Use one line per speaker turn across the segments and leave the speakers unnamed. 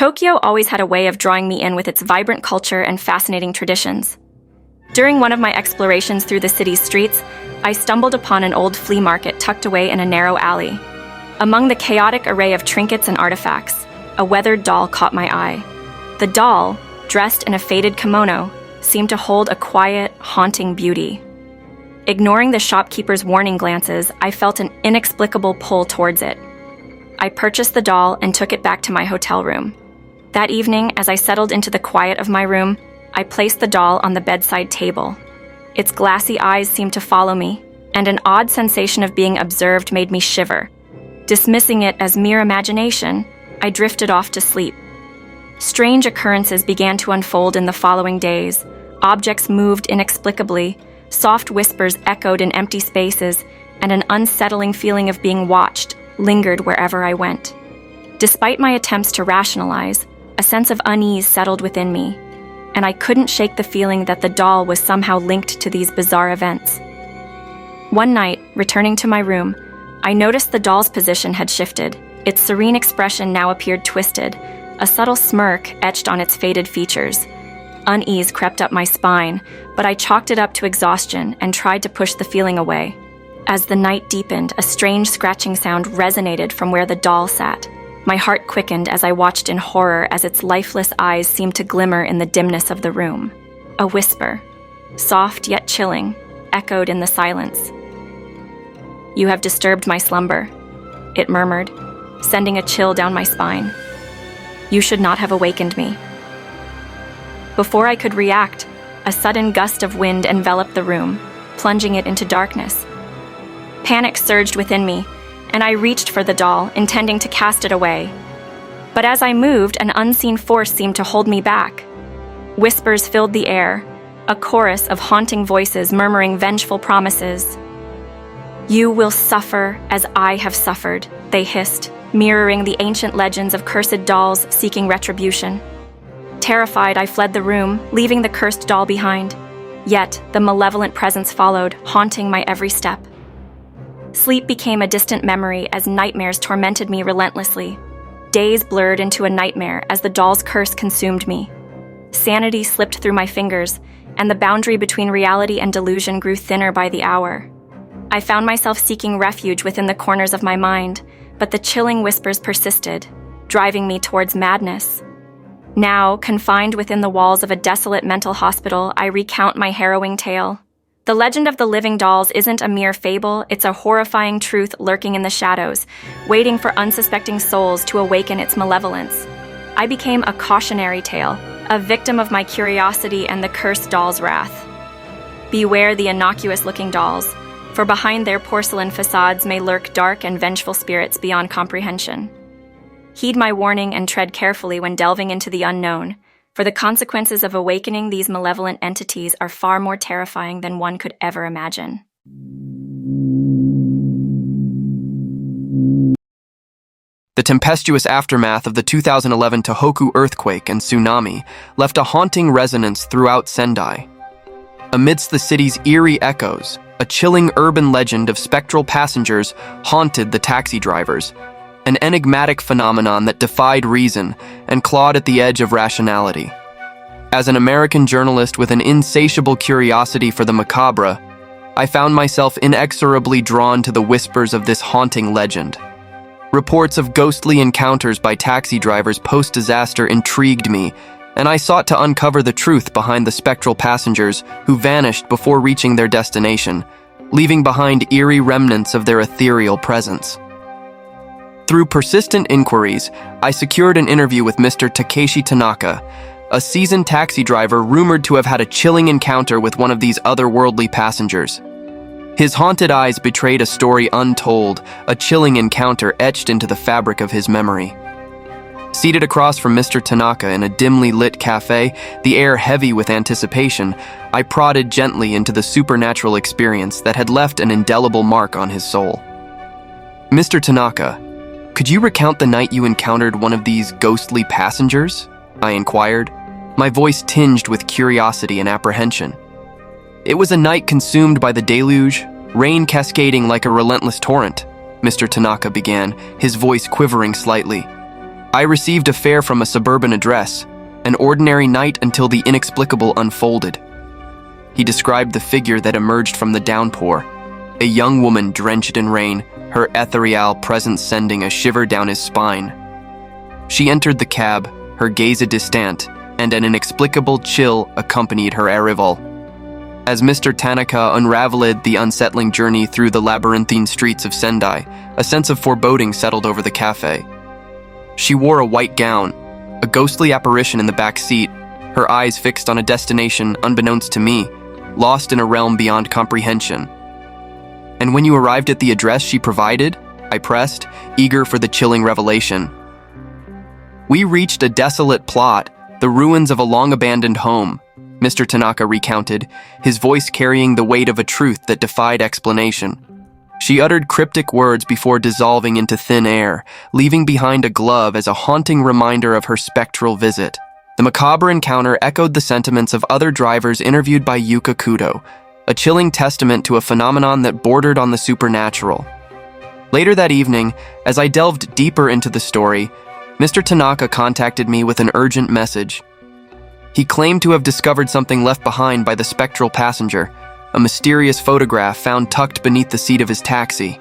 Tokyo always had a way of drawing me in with its vibrant culture and fascinating traditions. During one of my explorations through the city's streets, I stumbled upon an old flea market tucked away in a narrow alley. Among the chaotic array of trinkets and artifacts, a weathered doll caught my eye. The doll, dressed in a faded kimono, seemed to hold a quiet, haunting beauty. Ignoring the shopkeeper's warning glances, I felt an inexplicable pull towards it. I purchased the doll and took it back to my hotel room. That evening, as I settled into the quiet of my room, I placed the doll on the bedside table. Its glassy eyes seemed to follow me, and an odd sensation of being observed made me shiver. Dismissing it as mere imagination, I drifted off to sleep. Strange occurrences began to unfold in the following days. Objects moved inexplicably, soft whispers echoed in empty spaces, and an unsettling feeling of being watched lingered wherever I went. Despite my attempts to rationalize, a sense of unease settled within me, and I couldn't shake the feeling that the doll was somehow linked to these bizarre events. One night, returning to my room, I noticed the doll's position had shifted. Its serene expression now appeared twisted, a subtle smirk etched on its faded features. Unease crept up my spine, but I chalked it up to exhaustion and tried to push the feeling away. As the night deepened, a strange scratching sound resonated from where the doll sat. My heart quickened as I watched in horror as its lifeless eyes seemed to glimmer in the dimness of the room. A whisper, soft yet chilling, echoed in the silence. "You have disturbed my slumber," it murmured, sending a chill down my spine. "You should not have awakened me." Before I could react, a sudden gust of wind enveloped the room, plunging it into darkness. Panic surged within me, and I reached for the doll, intending to cast it away. But as I moved, an unseen force seemed to hold me back. Whispers filled the air, a chorus of haunting voices murmuring vengeful promises. "You will suffer as I have suffered," they hissed, mirroring the ancient legends of cursed dolls seeking retribution. Terrified, I fled the room, leaving the cursed doll behind. Yet, the malevolent presence followed, haunting my every step. Sleep became a distant memory as nightmares tormented me relentlessly. Days blurred into a nightmare as the doll's curse consumed me. Sanity slipped through my fingers, and the boundary between reality and delusion grew thinner by the hour. I found myself seeking refuge within the corners of my mind, but the chilling whispers persisted, driving me towards madness. Now, confined within the walls of a desolate mental hospital, I recount my harrowing tale. The legend of the living dolls isn't a mere fable, it's a horrifying truth lurking in the shadows, waiting for unsuspecting souls to awaken its malevolence. I became a cautionary tale, a victim of my curiosity and the cursed doll's wrath. Beware the innocuous-looking dolls, for behind their porcelain facades may lurk dark and vengeful spirits beyond comprehension. Heed my warning and tread carefully when delving into the unknown, for the consequences of awakening these malevolent entities are far more terrifying than one could ever imagine.
The tempestuous aftermath of the 2011 Tohoku earthquake and tsunami left a haunting resonance throughout Sendai. Amidst the city's eerie echoes, a chilling urban legend of spectral passengers haunted the taxi drivers, an enigmatic phenomenon that defied reason and clawed at the edge of rationality. As an American journalist with an insatiable curiosity for the macabre, I found myself inexorably drawn to the whispers of this haunting legend. Reports of ghostly encounters by taxi drivers post-disaster intrigued me, and I sought to uncover the truth behind the spectral passengers who vanished before reaching their destination, leaving behind eerie remnants of their ethereal presence. Through persistent inquiries, I secured an interview with Mr. Takeshi Tanaka, a seasoned taxi driver rumored to have had a chilling encounter with one of these otherworldly passengers. His haunted eyes betrayed a story untold, a chilling encounter etched into the fabric of his memory. Seated across from Mr. Tanaka in a dimly lit cafe, the air heavy with anticipation, I prodded gently into the supernatural experience that had left an indelible mark on his soul. "Mr. Tanaka, could you recount the night you encountered one of these ghostly passengers?" I inquired, my voice tinged with curiosity and apprehension. "It was a night consumed by the deluge, rain cascading like a relentless torrent," Mr. Tanaka began, his voice quivering slightly. I received a fare from a suburban address, an ordinary night until the inexplicable unfolded. He described the figure that emerged from the downpour, a young woman drenched in rain, her ethereal presence sending a shiver down his spine. She entered the cab, her gaze a distant, and an inexplicable chill accompanied her arrival. As Mr. Tanaka unraveled the unsettling journey through the labyrinthine streets of Sendai, a sense of foreboding settled over the cafe. She wore a white gown, a ghostly apparition in the back seat, her eyes fixed on a destination unbeknownst to me, lost in a realm beyond comprehension. "And when you arrived at the address she provided?" I pressed, eager for the chilling revelation. "We reached a desolate plot, the ruins of a long-abandoned home," Mr. Tanaka recounted, his voice carrying the weight of a truth that defied explanation. She uttered cryptic words before dissolving into thin air, leaving behind a glove as a haunting reminder of her spectral visit. The macabre encounter echoed the sentiments of other drivers interviewed by Yuka Kudo, a chilling testament to a phenomenon that bordered on the supernatural. Later that evening, as I delved deeper into the story, Mr. Tanaka contacted me with an urgent message. He claimed to have discovered something left behind by the spectral passenger, a mysterious photograph found tucked beneath the seat of his taxi.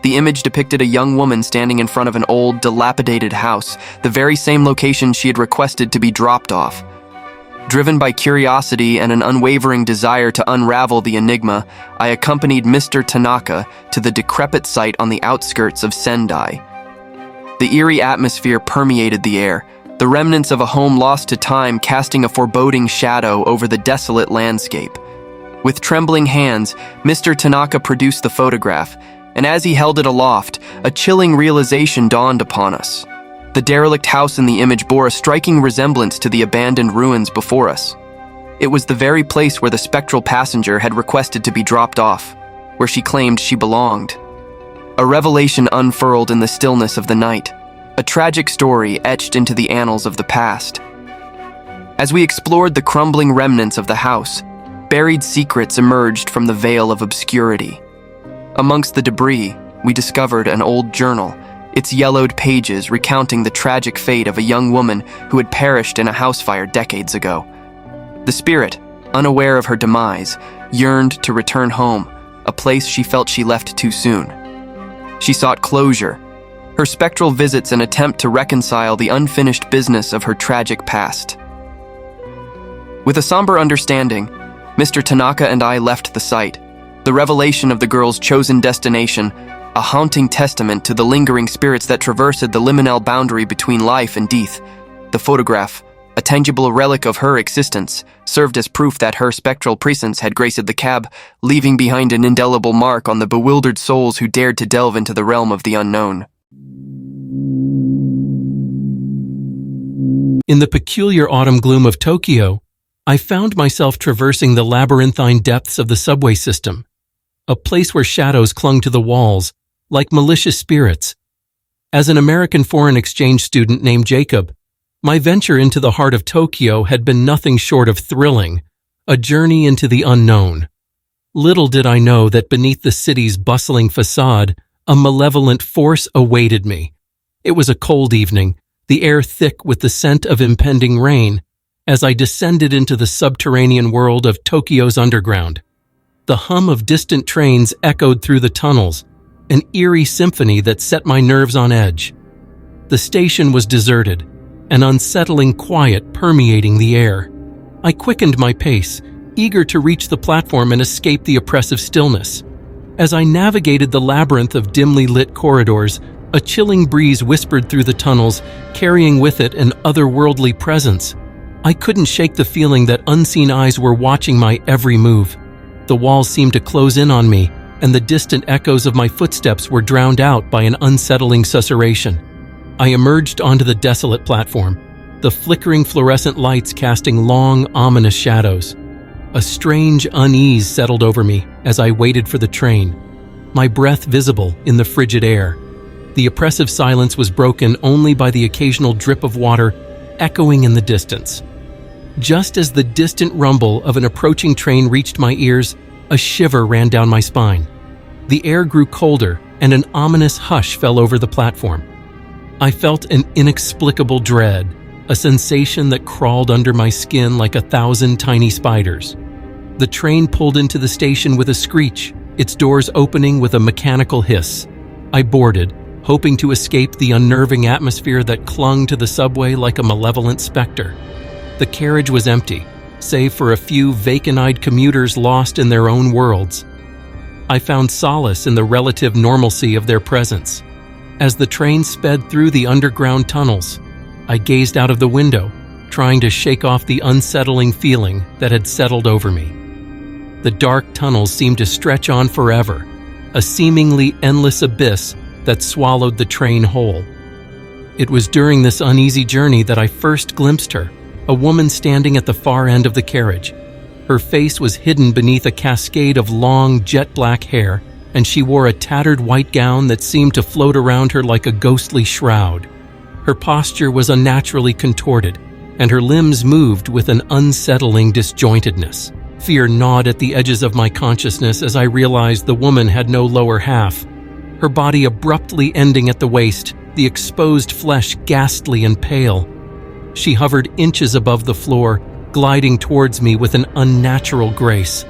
The image depicted a young woman standing in front of an old, dilapidated house, the very same location she had requested to be dropped off. Driven by curiosity and an unwavering desire to unravel the enigma, I accompanied Mr. Tanaka to the decrepit site on the outskirts of Sendai. The eerie atmosphere permeated the air, the remnants of a home lost to time casting a foreboding shadow over the desolate landscape. With trembling hands, Mr. Tanaka produced the photograph, and as he held it aloft, a chilling realization dawned upon us. The derelict house in the image bore a striking resemblance to the abandoned ruins before us. It was the very place where the spectral passenger had requested to be dropped off, where she claimed she belonged. A revelation unfurled in the stillness of the night, a tragic story etched into the annals of the past. As we explored the crumbling remnants of the house, buried secrets emerged from the veil of obscurity. Amongst the debris, we discovered an old journal, its yellowed pages recounting the tragic fate of a young woman who had perished in a house fire decades ago. The spirit, unaware of her demise, yearned to return home, a place she felt she left too soon. She sought closure, her spectral visits an attempt to reconcile the unfinished business of her tragic past. With a somber understanding, Mr. Tanaka and I left the site, the revelation of the girl's chosen destination, a haunting testament to the lingering spirits that traversed the liminal boundary between life and death. The photograph, a tangible relic of her existence, served as proof that her spectral presence had graced the cab, leaving behind an indelible mark on the bewildered souls who dared to delve into the realm of the unknown.
In the peculiar autumn gloom of Tokyo, I found myself traversing the labyrinthine depths of the subway system, a place where shadows clung to the walls, like malicious spirits. As an American foreign exchange student named Jacob, my venture into the heart of Tokyo had been nothing short of thrilling, a journey into the unknown. Little did I know that beneath the city's bustling facade, a malevolent force awaited me. It was a cold evening, the air thick with the scent of impending rain, as I descended into the subterranean world of Tokyo's underground. The hum of distant trains echoed through the tunnels, an eerie symphony that set my nerves on edge. The station was deserted, an unsettling quiet permeating the air. I quickened my pace, eager to reach the platform and escape the oppressive stillness. As I navigated the labyrinth of dimly lit corridors, a chilling breeze whispered through the tunnels, carrying with it an otherworldly presence. I couldn't shake the feeling that unseen eyes were watching my every move. The walls seemed to close in on me, and the distant echoes of my footsteps were drowned out by an unsettling susurration. I emerged onto the desolate platform, the flickering fluorescent lights casting long, ominous shadows. A strange unease settled over me as I waited for the train, my breath visible in the frigid air. The oppressive silence was broken only by the occasional drip of water echoing in the distance. Just as the distant rumble of an approaching train reached my ears, a shiver ran down my spine. The air grew colder, and an ominous hush fell over the platform. I felt an inexplicable dread, a sensation that crawled under my skin like 1,000 tiny spiders. The train pulled into the station with a screech, its doors opening with a mechanical hiss. I boarded, hoping to escape the unnerving atmosphere that clung to the subway like a malevolent specter. The carriage was empty, save for a few vacant-eyed commuters lost in their own worlds. I found solace in the relative normalcy of their presence. As the train sped through the underground tunnels, I gazed out of the window, trying to shake off the unsettling feeling that had settled over me. The dark tunnels seemed to stretch on forever, a seemingly endless abyss that swallowed the train whole. It was during this uneasy journey that I first glimpsed her, a woman standing at the far end of the carriage. Her face was hidden beneath a cascade of long, jet-black hair, and she wore a tattered white gown that seemed to float around her like a ghostly shroud. Her posture was unnaturally contorted, and her limbs moved with an unsettling disjointedness. Fear gnawed at the edges of my consciousness as I realized the woman had no lower half, her body abruptly ending at the waist, the exposed flesh ghastly and pale. She hovered inches above the floor, gliding towards me with an unnatural grace.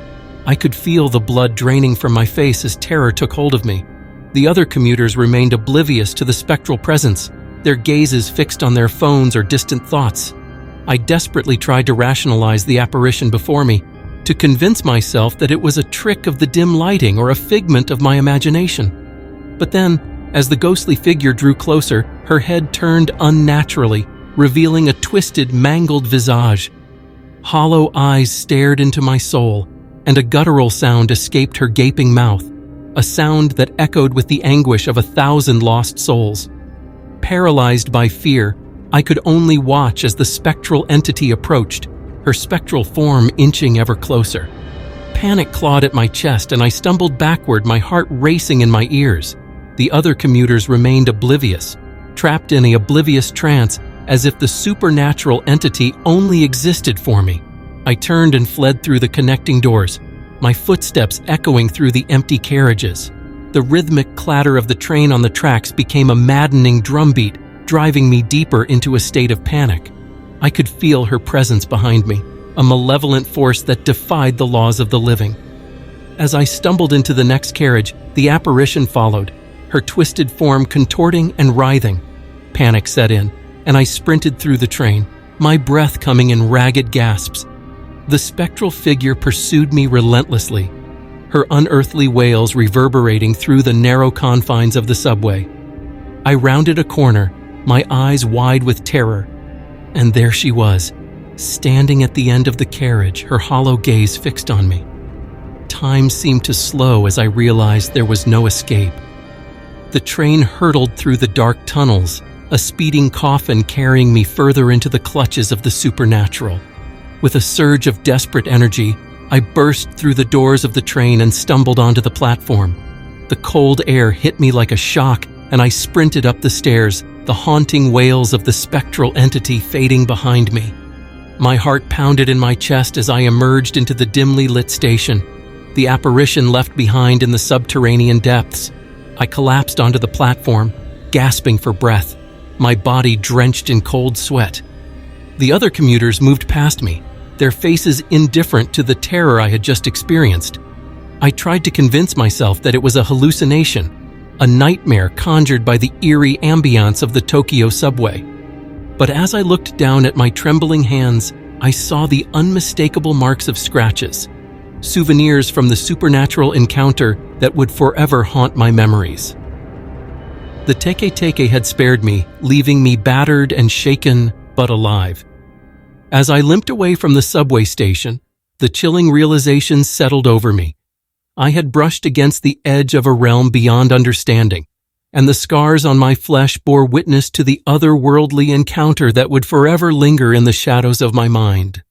I could feel the blood draining from my face as terror took hold of me. The other commuters remained oblivious to the spectral presence, their gazes fixed on their phones or distant thoughts. I desperately tried to rationalize the apparition before me, to convince myself that it was a trick of the dim lighting or a figment of my imagination. But then, as the ghostly figure drew closer, her head turned unnaturally, revealing a twisted, mangled visage. Hollow eyes stared into my soul, and a guttural sound escaped her gaping mouth, a sound that echoed with the anguish of 1,000 lost souls. Paralyzed by fear, I could only watch as the spectral entity approached, her spectral form inching ever closer. Panic clawed at my chest, and I stumbled backward, my heart racing in my ears. The other commuters remained oblivious, trapped in an oblivious trance, as if the supernatural entity only existed for me. I turned and fled through the connecting doors, my footsteps echoing through the empty carriages. The rhythmic clatter of the train on the tracks became a maddening drumbeat, driving me deeper into a state of panic. I could feel her presence behind me, a malevolent force that defied the laws of the living. As I stumbled into the next carriage, the apparition followed, her twisted form contorting and writhing. Panic set in, and I sprinted through the train, my breath coming in ragged gasps. The spectral figure pursued me relentlessly, her unearthly wails reverberating through the narrow confines of the subway. I rounded a corner, my eyes wide with terror, and there she was, standing at the end of the carriage, her hollow gaze fixed on me. Time seemed to slow as I realized there was no escape. The train hurtled through the dark tunnels, a speeding coffin carrying me further into the clutches of the supernatural. With a surge of desperate energy, I burst through the doors of the train and stumbled onto the platform. The cold air hit me like a shock, and I sprinted up the stairs, the haunting wails of the spectral entity fading behind me. My heart pounded in my chest as I emerged into the dimly lit station, the apparition left behind in the subterranean depths. I collapsed onto the platform, gasping for breath, my body drenched in cold sweat. The other commuters moved past me, their faces indifferent to the terror I had just experienced. I tried to convince myself that it was a hallucination, a nightmare conjured by the eerie ambience of the Tokyo subway. But as I looked down at my trembling hands, I saw the unmistakable marks of scratches, souvenirs from the supernatural encounter that would forever haunt my memories. The Teke had spared me, leaving me battered and shaken, but alive. As I limped away from the subway station, the chilling realization settled over me. I had brushed against the edge of a realm beyond understanding, and the scars on my flesh bore witness to the otherworldly encounter that would forever linger in the shadows of my mind.